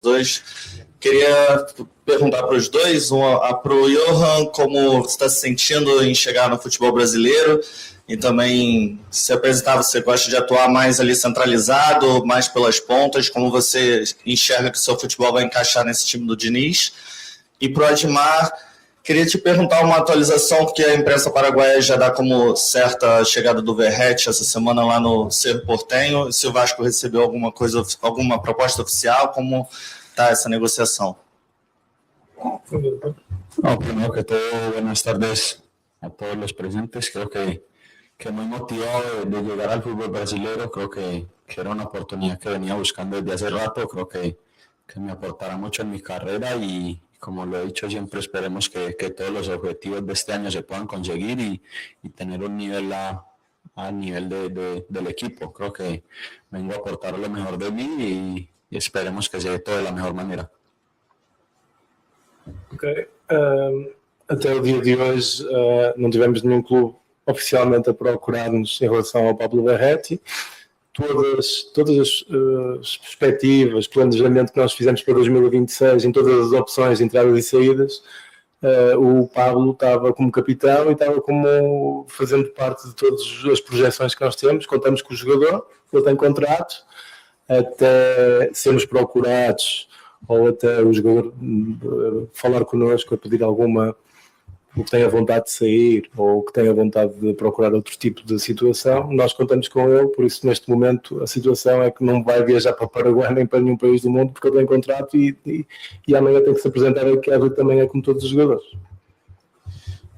hoje. Queria perguntar para os dois, para o Johan, como você está se sentindo em chegar no futebol brasileiro e também se apresentar, você gosta de atuar mais ali centralizado, mais pelas pontas, como você enxerga que o seu futebol vai encaixar nesse time do Diniz? E para o Admar, queria te perguntar uma atualização, porque a imprensa paraguaia já dá como certa a chegada do Verratti essa semana lá no Cerro Porteño, se o Vasco recebeu alguma proposta oficial, como está essa negociación? No, primero que todo, buenas tardes a todos los presentes. Creo que muy motivado de llegar al fútbol brasileño. Creo que era una oportunidad que venía buscando desde hace rato. Creo que me aportará mucho en mi carrera y, como lo he dicho siempre, esperemos que todos los objetivos de este año se puedan conseguir y tener un nivel a nivel del equipo. Creo que vengo a aportar lo mejor de mí y esperemos que se dê todo de la mejor manera. Ok. Até o dia de hoje não tivemos nenhum clube oficialmente a procurar-nos em relação ao Pablo Verratti. Todas as perspectivas, planejamento que nós fizemos para 2026, em todas as opções, entradas e saídas, o Pablo estava como capitão e estava como fazendo parte de todas as projeções que nós temos. Contamos com o jogador, ele tem contrato, até sermos procurados ou até o jogador falar connosco a pedir alguma, que tenha vontade de sair ou que tenha vontade de procurar outro tipo de situação, nós contamos com ele. Por isso, neste momento, a situação é que não vai viajar para o Paraguai nem para nenhum país do mundo, porque ele tem contrato e amanhã tem que se apresentar aqui, também é como todos os jogadores.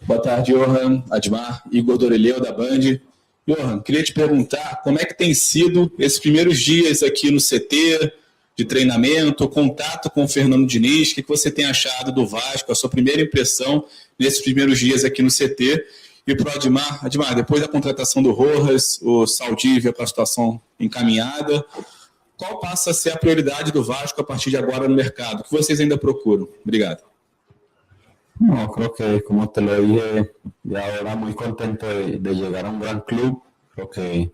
Boa tarde, Johan, Admar, Igor Doreleu, da Band. Johan, queria te perguntar como é que tem sido esses primeiros dias aqui no CT, de treinamento, contato com o Fernando Diniz, o que você tem achado do Vasco, a sua primeira impressão nesses primeiros dias aqui no CT? E para o Admar, depois da contratação do Rojas, o Saldívia para a situação encaminhada, qual passa a ser a prioridade do Vasco a partir de agora no mercado? O que vocês ainda procuram? Obrigado. No, creo que, como te lo dije, de ahora muy contento de llegar a un gran club. Creo que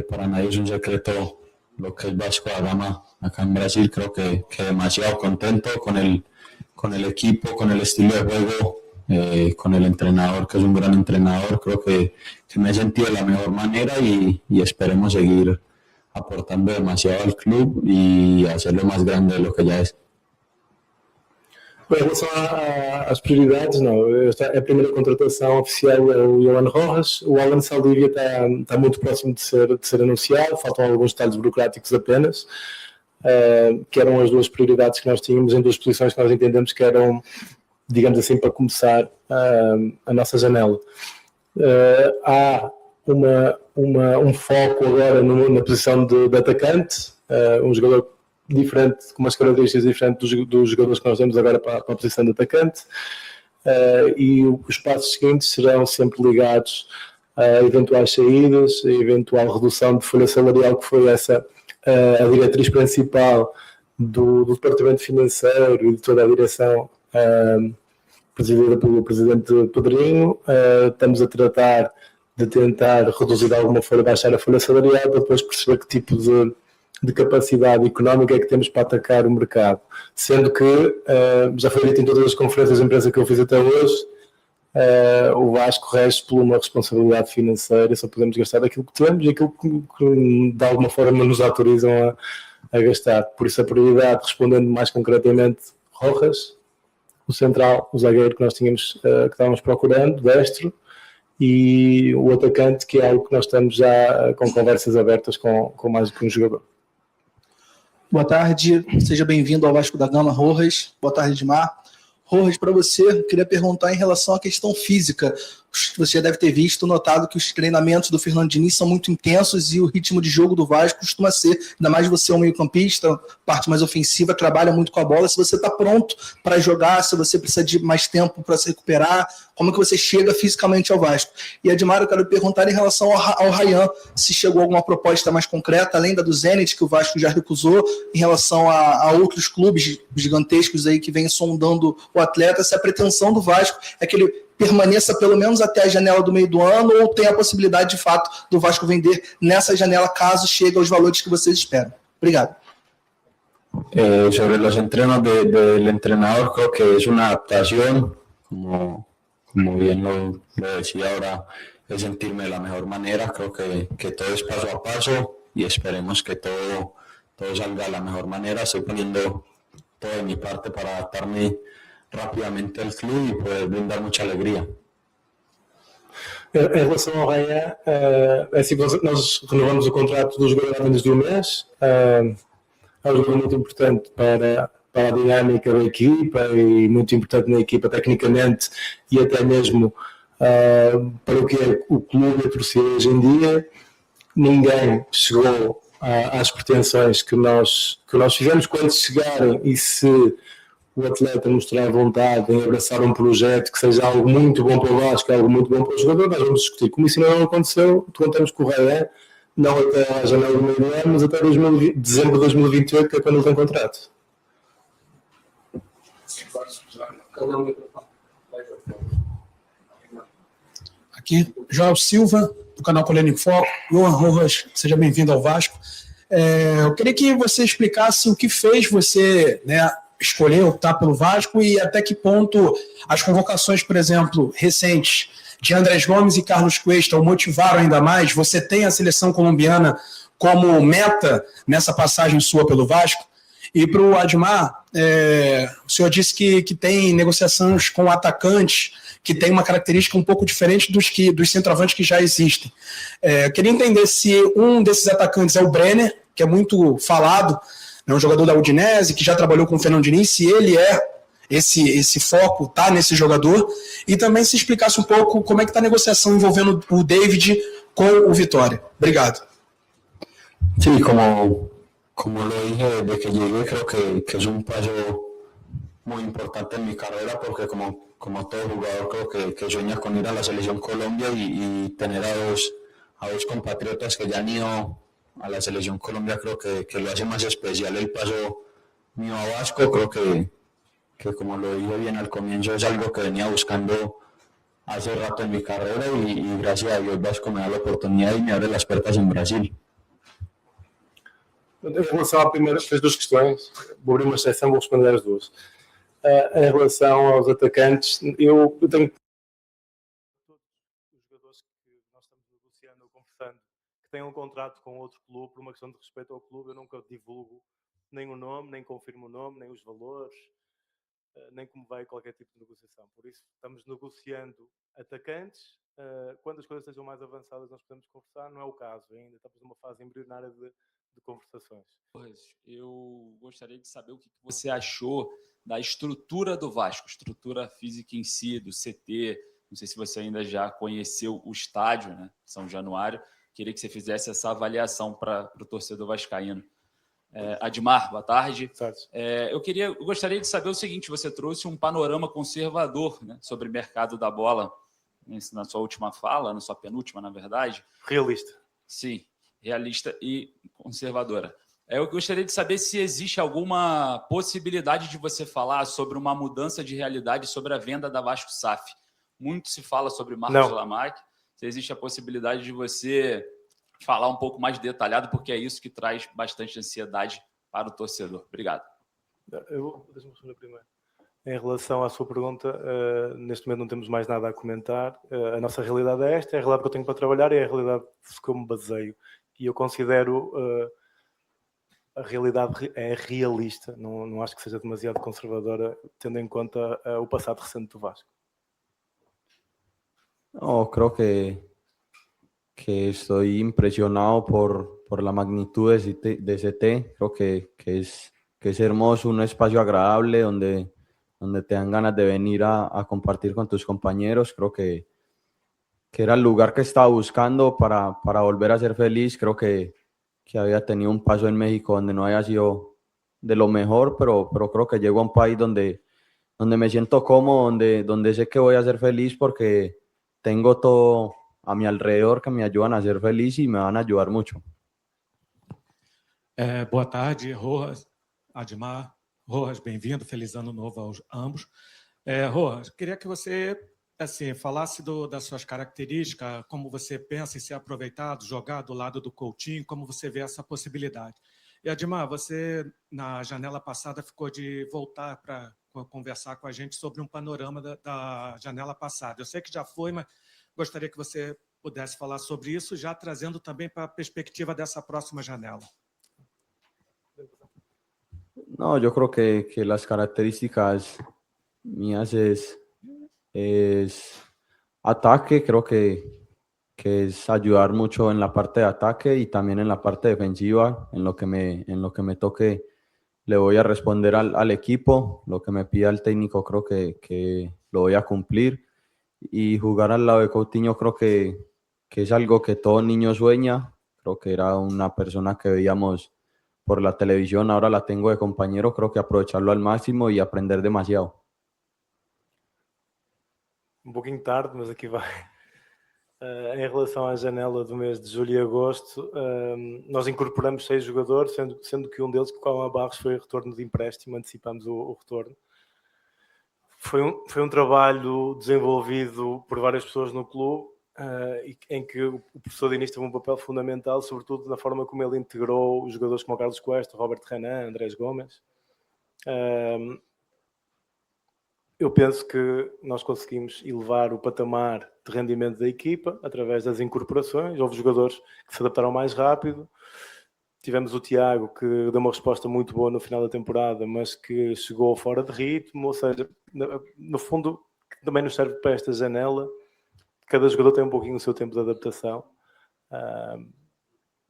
para nadie es un secreto lo que es Vasco da Gama acá en Brasil. Creo que demasiado contento con el equipo, con el estilo de juego, con el entrenador, que es un gran entrenador. Creo que me he sentido de la mejor manera y esperemos seguir aportando demasiado al club y hacerlo más grande de lo que ya es. Em relação às prioridades, não. A primeira contratação oficial é o Johan Rojas. O Alan Saldívia está muito próximo de ser anunciado. Faltam alguns detalhes burocráticos apenas, que eram as duas prioridades que nós tínhamos em duas posições que nós entendemos que eram, digamos assim, para começar a nossa janela. Há um foco agora na posição de atacante, um jogador diferente, com umas características diferentes dos jogadores que nós temos agora para a posição de atacante, e os passos seguintes serão sempre ligados a eventuais saídas, a eventual redução de folha salarial, que foi essa a diretriz principal do Departamento Financeiro e de toda a direção, presidida pelo Presidente Pedrinho. Estamos a tratar de tentar reduzir de alguma forma, baixar a folha salarial, para depois perceber que tipo de capacidade económica é que temos para atacar o mercado. Sendo que, já foi dito em todas as conferências de imprensa que eu fiz até hoje, o Vasco rege por uma responsabilidade financeira, só podemos gastar aquilo que temos e aquilo que de alguma forma nos autorizam a gastar. Por isso a prioridade, respondendo mais concretamente, Rojas, o central, o zagueiro que nós tínhamos, que estávamos procurando, destro, e o atacante, que é algo que nós estamos já com conversas abertas com mais do que um jogador. Boa tarde, seja bem-vindo ao Vasco da Gama, Rojas. Boa tarde, Edmar. Rojas, para você, eu queria perguntar em relação à questão física. Você deve ter visto, notado que os treinamentos do Fernando Diniz são muito intensos e o ritmo de jogo do Vasco costuma ser, ainda mais você é um meio-campista, parte mais ofensiva, trabalha muito com a bola. Se você está pronto para jogar, se você precisa de mais tempo para se recuperar, como é que você chega fisicamente ao Vasco? E, Edmar, eu quero perguntar em relação ao Ryan, se chegou alguma proposta mais concreta, além da do Zenit, que o Vasco já recusou, em relação a outros clubes gigantescos aí que vêm sondando o atleta, se a pretensão do Vasco é que ele permaneça pelo menos até a janela do meio do ano, ou tem a possibilidade de fato do Vasco vender nessa janela caso chegue aos valores que vocês esperam? Obrigado. Sobre los entrenos del entrenador, creo que es una adaptación, como bien lo decía ahora, es sentirme de la mejor manera. Creo que todo es paso a paso y esperemos que todo salga de la mejor manera. Estoy poniendo todo de mi parte para adaptarme rápidamente al club y poder brindar mucha alegria. Em relação ao Raia, é assim, nós renovamos o contrato do jogador há menos de um mês. É um jogador muito importante para a dinâmica da equipa e muito importante na equipa tecnicamente e até mesmo para o que é o clube e a torcida hoje em dia. Ninguém chegou às pretensões que nós fizemos. Quando chegarem e se o atleta mostrar vontade em abraçar um projeto que seja algo muito bom para o Vasco, algo muito bom para o jogador, nós vamos discutir. Como isso não aconteceu, contamos com o Raia, não até a janela do meio do ano, mas até dezembro de 2028, que é quando ele tem contrato. Aqui, João Silva, do canal Colhendo em Foco. Johan Rojas, seja bem-vindo ao Vasco. Eu queria que você explicasse o que fez você, né, escolher optar pelo Vasco e até que ponto as convocações, por exemplo, recentes de Andrés Gomes e Carlos Cuesta o motivaram ainda mais. Você tem a seleção colombiana como meta nessa passagem sua pelo Vasco? E para o Admar, o senhor disse que tem negociações com atacantes que tem uma característica um pouco diferente dos centroavantes que já existem. Eu queria entender se um desses atacantes é o Brenner, que é muito falado, é um jogador da Udinese, que já trabalhou com o Fernando Diniz, se ele esse foco está nesse jogador, e também se explicasse um pouco como é que está a negociação envolvendo o David com o Vitória. Obrigado. Sí, como lo dije desde que llegué, creo que es un paso muy importante en mi carrera, porque como todo jugador creo que sueña con ir a la selección Colombia y tener a dos compatriotas que ya han ido a la selección Colombia, creo que lo hace más especial el paso mío a Vasco. Creo que como lo dije bien al comienzo, es algo que venía buscando hace rato en mi carrera y gracias a Dios Vasco me da la oportunidad y me abre las puertas en Brasil. Em relação à primeira, fez duas questões, vou abrir uma exceção, vou responder as duas. Em relação aos atacantes, eu tenho todos os jogadores que nós estamos negociando ou conversando que têm um contrato com outro clube, por uma questão de respeito ao clube, eu nunca divulgo nem o nome, nem confirmo o nome, nem os valores, nem como vai qualquer tipo de negociação. Por isso, estamos negociando atacantes. Quando as coisas estejam mais avançadas, nós podemos conversar. Não é o caso ainda, estamos numa fase embrionária de conversações. Eu gostaria de saber o que você achou da estrutura do Vasco, estrutura física em si, do CT. Não sei se você ainda já conheceu o estádio, né, São Januário. Queria que você fizesse essa avaliação para o torcedor vascaíno. Admar, boa tarde. Eu gostaria de saber o seguinte: você trouxe um panorama conservador, né, sobre o mercado da bola na sua última fala, na sua penúltima, na verdade. Realista. Sim, realista e conservadora. Eu gostaria de saber se existe alguma possibilidade de você falar sobre uma mudança de realidade sobre a venda da Vasco SAF. Muito se fala sobre Marcos Lamac. Se existe a possibilidade de você falar um pouco mais detalhado, porque é isso que traz bastante ansiedade para o torcedor. Obrigado. Deixa-me responder primeiro. Em relação à sua pergunta, neste momento não temos mais nada a comentar. A nossa realidade é esta, é a realidade que eu tenho para trabalhar e é a realidade que eu me baseio. E eu considero a realidade é realista, não acho que seja demasiado conservadora, tendo em conta o passado recente do Vasco. No, creo que estoy impresionado por la magnitud de CT. Creo que es hermoso, un espacio agradable donde te dan ganas de venir a compartir con tus compañeros. Creo que era el lugar que estaba buscando para volver a ser feliz. Creo que había tenido un paso en México donde no había sido de lo mejor, pero creo que llego a un país donde me siento cómodo, donde sé que voy a ser feliz porque tengo todo a mi alrededor que me ayudan a ser feliz y me van a ayudar mucho. Boa tarde, Rojas, Admar. Rojas, bem-vindo, feliz ano novo aos ambos. Rojas, queria que você falasse das suas características, como você pensa em ser aproveitado, jogar do lado do Coutinho, como você vê essa possibilidade. E Admar, você na janela passada ficou de voltar para conversar com a gente sobre um panorama da janela passada. Eu sei que já foi, mas gostaria que você pudesse falar sobre isso, já trazendo também para a perspectiva dessa próxima janela. No, yo creo que las características mías es ataque, creo que es ayudar mucho en la parte de ataque y también en la parte defensiva, en lo que me toque le voy a responder al equipo, lo que me pida el técnico creo que lo voy a cumplir, y jugar al lado de Coutinho creo que es algo que todo niño sueña. Creo que era una persona que veíamos por la televisión, ahora la tengo de compañero, creo que aprovecharlo al máximo y aprender demasiado. Um pouquinho tarde, mas aqui vai. Em relação à janela do mês de julho e agosto, nós incorporamos 6 jogadores, sendo que um deles, que o Cauã Barros, foi retorno de empréstimo, antecipamos o retorno. Foi um trabalho desenvolvido por várias pessoas no clube, em que o professor Diniz teve um papel fundamental, sobretudo na forma como ele integrou os jogadores como o Carlos Cuesta, Robert Renan, Andrés Gomes. Eu penso que nós conseguimos elevar o patamar de rendimento da equipa através das incorporações. Houve jogadores que se adaptaram mais rápido. Tivemos o Tiago, que deu uma resposta muito boa no final da temporada, mas que chegou fora de ritmo. Ou seja, no fundo, também nos serve para esta janela. Cada jogador tem um pouquinho o seu tempo de adaptação.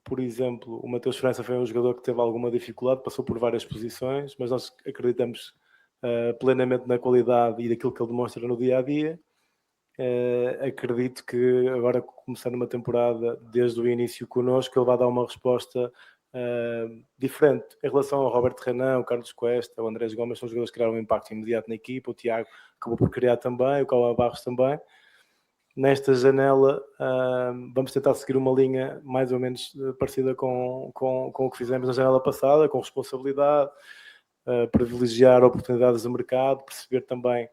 Por exemplo, o Mateus França foi um jogador que teve alguma dificuldade, passou por várias posições, mas nós acreditamos plenamente na qualidade e daquilo que ele demonstra no dia-a-dia. Acredito que agora, começando uma temporada desde o início connosco, ele vai dar uma resposta diferente. Em relação ao Robert Renan, o Carlos Cuesta, o Andrés Gomes, são jogadores que criaram um impacto imediato na equipa. O Tiago acabou por criar também, o Cauã Barros também. Nesta janela vamos tentar seguir uma linha mais ou menos parecida com o que fizemos na janela passada, com responsabilidade, privilegiar oportunidades do mercado, perceber também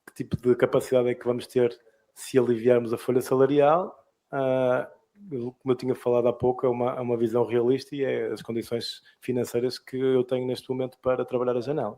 que tipo de capacidade é que vamos ter se aliviarmos a folha salarial. Como eu tinha falado há pouco, é uma visão realista e é as condições financeiras que eu tenho neste momento para trabalhar a janela.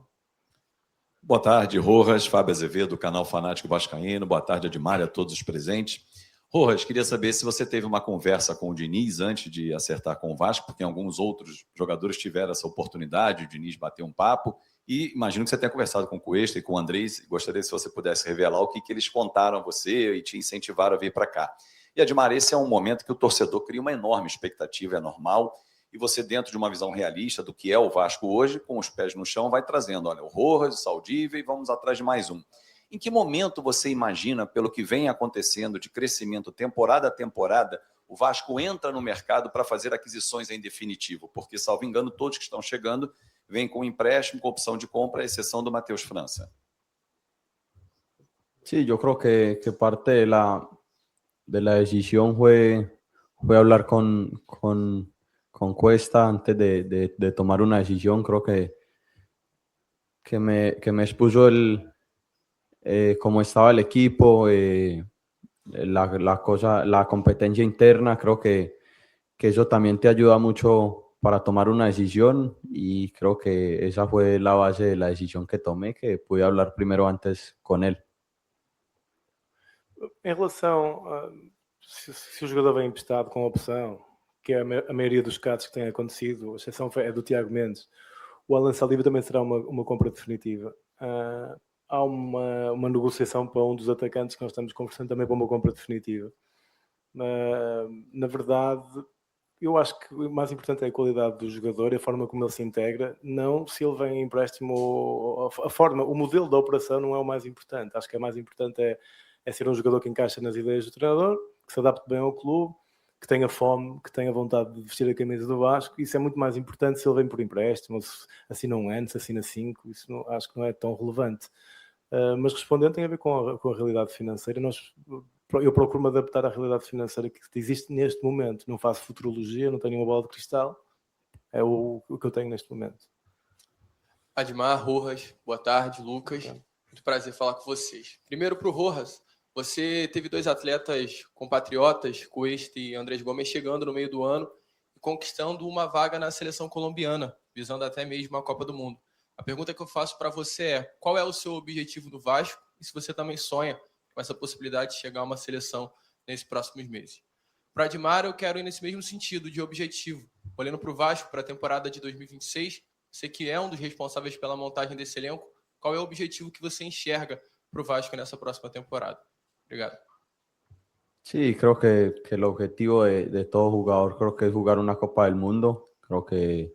Boa tarde, Rojas, Fábio Azevedo, do canal Fanático Vascaíno. Boa tarde, Admar, a todos os presentes. Rojas, queria saber se você teve uma conversa com o Diniz antes de acertar com o Vasco, porque alguns outros jogadores tiveram essa oportunidade, o Diniz bateu um papo, e imagino que você tenha conversado com o Cuesta e com o Andrés. Gostaria se você pudesse revelar o que eles contaram a você e te incentivaram a vir para cá. E, Admar, esse é um momento que o torcedor cria uma enorme expectativa, é normal, e você, dentro de uma visão realista do que é o Vasco hoje, com os pés no chão, vai trazendo, olha, o Rojas, o Saldívia, e vamos atrás de mais um. Em que momento você imagina, pelo que vem acontecendo de crescimento temporada a temporada, o Vasco entra no mercado para fazer aquisições em definitivo? Porque, salvo engano, todos que estão chegando vêm com empréstimo, com opção de compra, à exceção do Mateus França. Sí, yo creo que parte de la decisión fue hablar con Cuesta antes de tomar una decisión. Creo que me expuso cómo estaba el equipo, la competencia interna. Creo que eso también te ayuda mucho para tomar una decisión, y creo que esa fue la base de la decisión que tomé, que pude hablar primero antes con él. Em relação a se o jogador vem emprestado com opção, que é a maioria dos casos que tem acontecido, a exceção é do Tiago Mendes, o Alan Saldívia também será uma compra definitiva. Há uma negociação para um dos atacantes que nós estamos conversando também para uma compra definitiva. Na verdade, eu acho que o mais importante é a qualidade do jogador e a forma como ele se integra, não se ele vem em empréstimo. O modelo da operação não é o mais importante. Acho que o mais importante é ser um jogador que encaixa nas ideias do treinador, que se adapte bem ao clube, que tenha fome, que tenha vontade de vestir a camisa do Vasco. Isso é muito mais importante se ele vem por empréstimo, se assina um ano, se assina 5, isso acho que não é tão relevante. Mas respondendo, tem a ver com a realidade financeira. Eu procuro-me adaptar à realidade financeira que existe neste momento. Não faço futurologia, não tenho uma bola de cristal. É o que eu tenho neste momento. Admar, Rojas, boa tarde, Lucas. Muito prazer falar com vocês. Primeiro para o Rojas, você teve 2 atletas compatriotas, Cuesta e Andrés Gomes, chegando no meio do ano e conquistando uma vaga na seleção colombiana, visando até mesmo a Copa do Mundo. A pergunta que eu faço para você é: qual é o seu objetivo do Vasco e se você também sonha com essa possibilidade de chegar a uma seleção nesses próximos meses? Para Admar, eu quero ir nesse mesmo sentido de objetivo. Olhando para o Vasco, para a temporada de 2026, você que é um dos responsáveis pela montagem desse elenco, qual é o objetivo que você enxerga para o Vasco nessa próxima temporada? Obrigado. Sí, creo que el objetivo de todo jugador creo que es jugar una Copa del Mundo. Creo que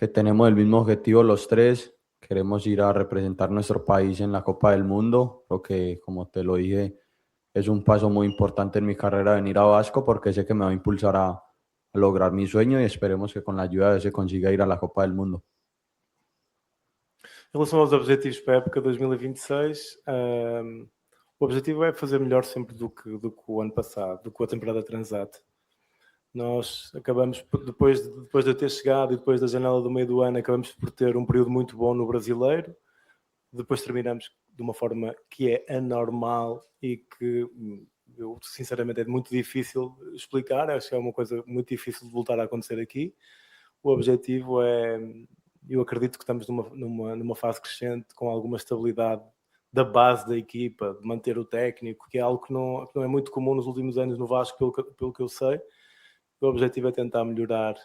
tenemos el mismo objetivo los tres. Queremos ir a representar nuestro país en la Copa del Mundo. Creo que, como te lo dije, es un paso muy importante en mi carrera venir a Vasco porque sé que me va a impulsar a lograr mi sueño y esperemos que con la ayuda de se consiga ir a la Copa del Mundo. Em relação aos objetivos para a época 2026, o objetivo é fazer melhor sempre do que o ano passado, do que a temporada transata. Nós acabamos, depois de eu ter chegado e depois da janela do meio do ano, acabamos por ter um período muito bom no Brasileiro. Depois terminamos de uma forma que é anormal e que, eu, sinceramente, é muito difícil explicar. Acho que é uma coisa muito difícil de voltar a acontecer aqui. O objetivo é... Eu acredito que estamos numa fase crescente, com alguma estabilidade da base da equipa, de manter o técnico, que é algo que não é muito comum nos últimos anos no Vasco, pelo que eu sei. O objetivo é tentar melhorar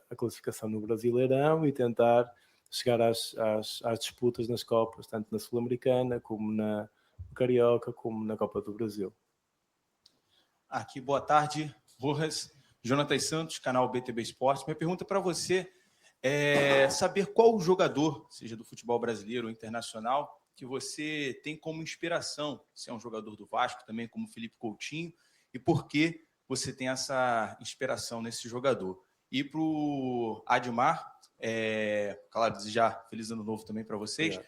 a classificação no Brasileirão e tentar chegar às disputas nas Copas, tanto na Sul-Americana, como na Carioca, como na Copa do Brasil. Aqui, boa tarde, Rojas. Jonathan Santos, canal BTB Esportes. Minha pergunta para você é saber qual o jogador, seja do futebol brasileiro ou internacional, que você tem como inspiração. Se é um jogador do Vasco, também como Felipe Coutinho, e por que você tem essa inspiração nesse jogador. E para o Admar, claro, desejar feliz ano novo também para vocês.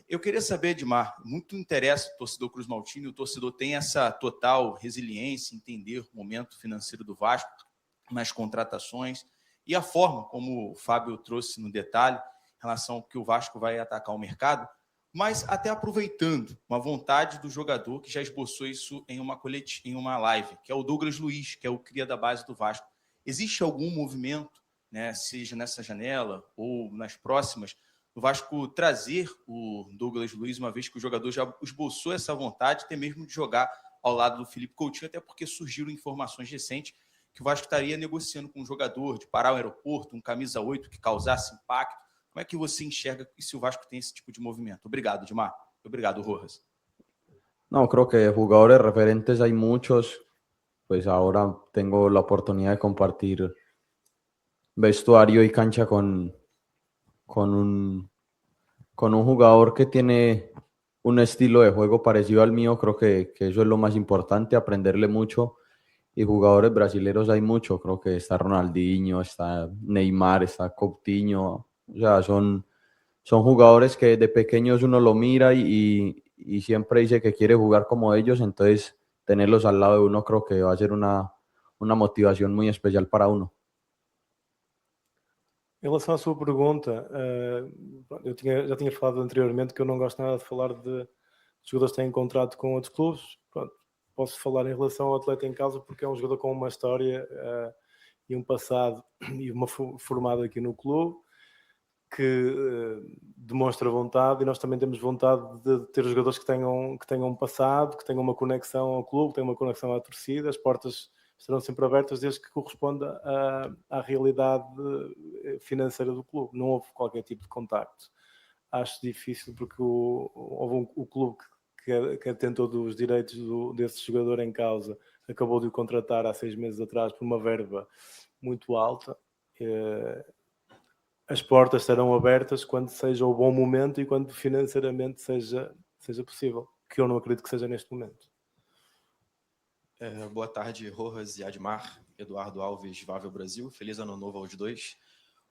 Eu queria saber, Admar, muito interessa o torcedor Cruz Maltino, o torcedor tem essa total resiliência, entender o momento financeiro do Vasco, nas contratações, e a forma como o Fábio trouxe no detalhe, em relação ao que o Vasco vai atacar o mercado, mas até aproveitando uma vontade do jogador que já esboçou isso em uma live, que é o Douglas Luiz, que é o cria da base do Vasco. Existe algum movimento, né, seja nessa janela ou nas próximas, do Vasco trazer o Douglas Luiz, uma vez que o jogador já esboçou essa vontade, até mesmo de jogar ao lado do Felipe Coutinho, até porque surgiram informações recentes que o Vasco estaria negociando com um jogador de parar o aeroporto, um camisa 8 que causasse impacto. Como é que você enxerga se o Vasco tem esse tipo de movimento? Obrigado, Dimar. Obrigado, Rojas. No, creo que jugadores referentes hay muchos. Pues ahora tengo la oportunidad de compartir vestuario y cancha con un jugador que tiene un estilo de juego parecido al mío. Creo que eso es lo más importante, aprenderle mucho. Y jugadores brasileños hay mucho. Creo que está Ronaldinho, está Neymar, está Coutinho. O sea, son jugadores que de pequeños uno lo mira y siempre dice que quiere jugar como ellos, entonces tenerlos al lado de uno creo que va a ser una motivación muy especial para uno. Em relação à sua pergunta, já tinha falado anteriormente que eu não gosto nada de falar de jogadores que têm contrato com outros clubes. Pronto, posso falar em relação ao atleta em causa porque é um jogador com uma história e um passado e uma formada aqui no clube, que demonstra vontade, e nós também temos vontade de ter jogadores que tenham um passado, que tenham uma conexão ao clube, que tenham uma conexão à torcida. As portas estarão sempre abertas desde que corresponda à realidade financeira do clube. Não houve qualquer tipo de contacto. Acho difícil porque houve o clube que atentou dos direitos desse jogador em causa, acabou de o contratar há 6 meses atrás por uma verba muito alta. As portas estarão abertas quando seja o bom momento e quando financeiramente seja possível, que eu não acredito que seja neste momento. Boa tarde, Rojas e Admar. Eduardo Alves, Vável Brasil. Feliz ano novo aos dois.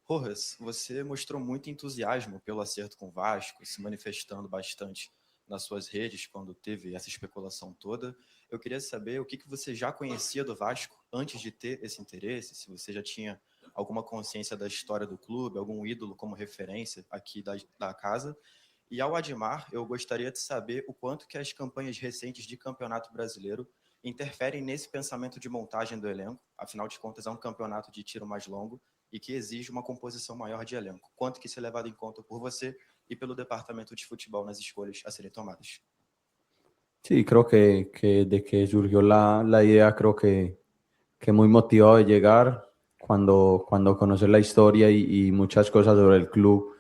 Rojas, você mostrou muito entusiasmo pelo acerto com o Vasco, se manifestando bastante nas suas redes quando teve essa especulação toda. Eu queria saber o que você já conhecia do Vasco antes de ter esse interesse, se você já tinha alguma consciência da história do clube, algum ídolo como referência aqui da casa. E ao Admar, eu gostaria de saber o quanto que as campanhas recentes de Campeonato Brasileiro interferem nesse pensamento de montagem do elenco? Afinal de contas, é um campeonato de tiro mais longo e que exige uma composição maior de elenco. Quanto que isso é levado em conta por você y pelo departamento de futebol nas escolhas a serem tomadas? Sí, creo que de que surgió la idea, creo que muy motivado de llegar cuando conoces la historia y muchas cosas sobre el club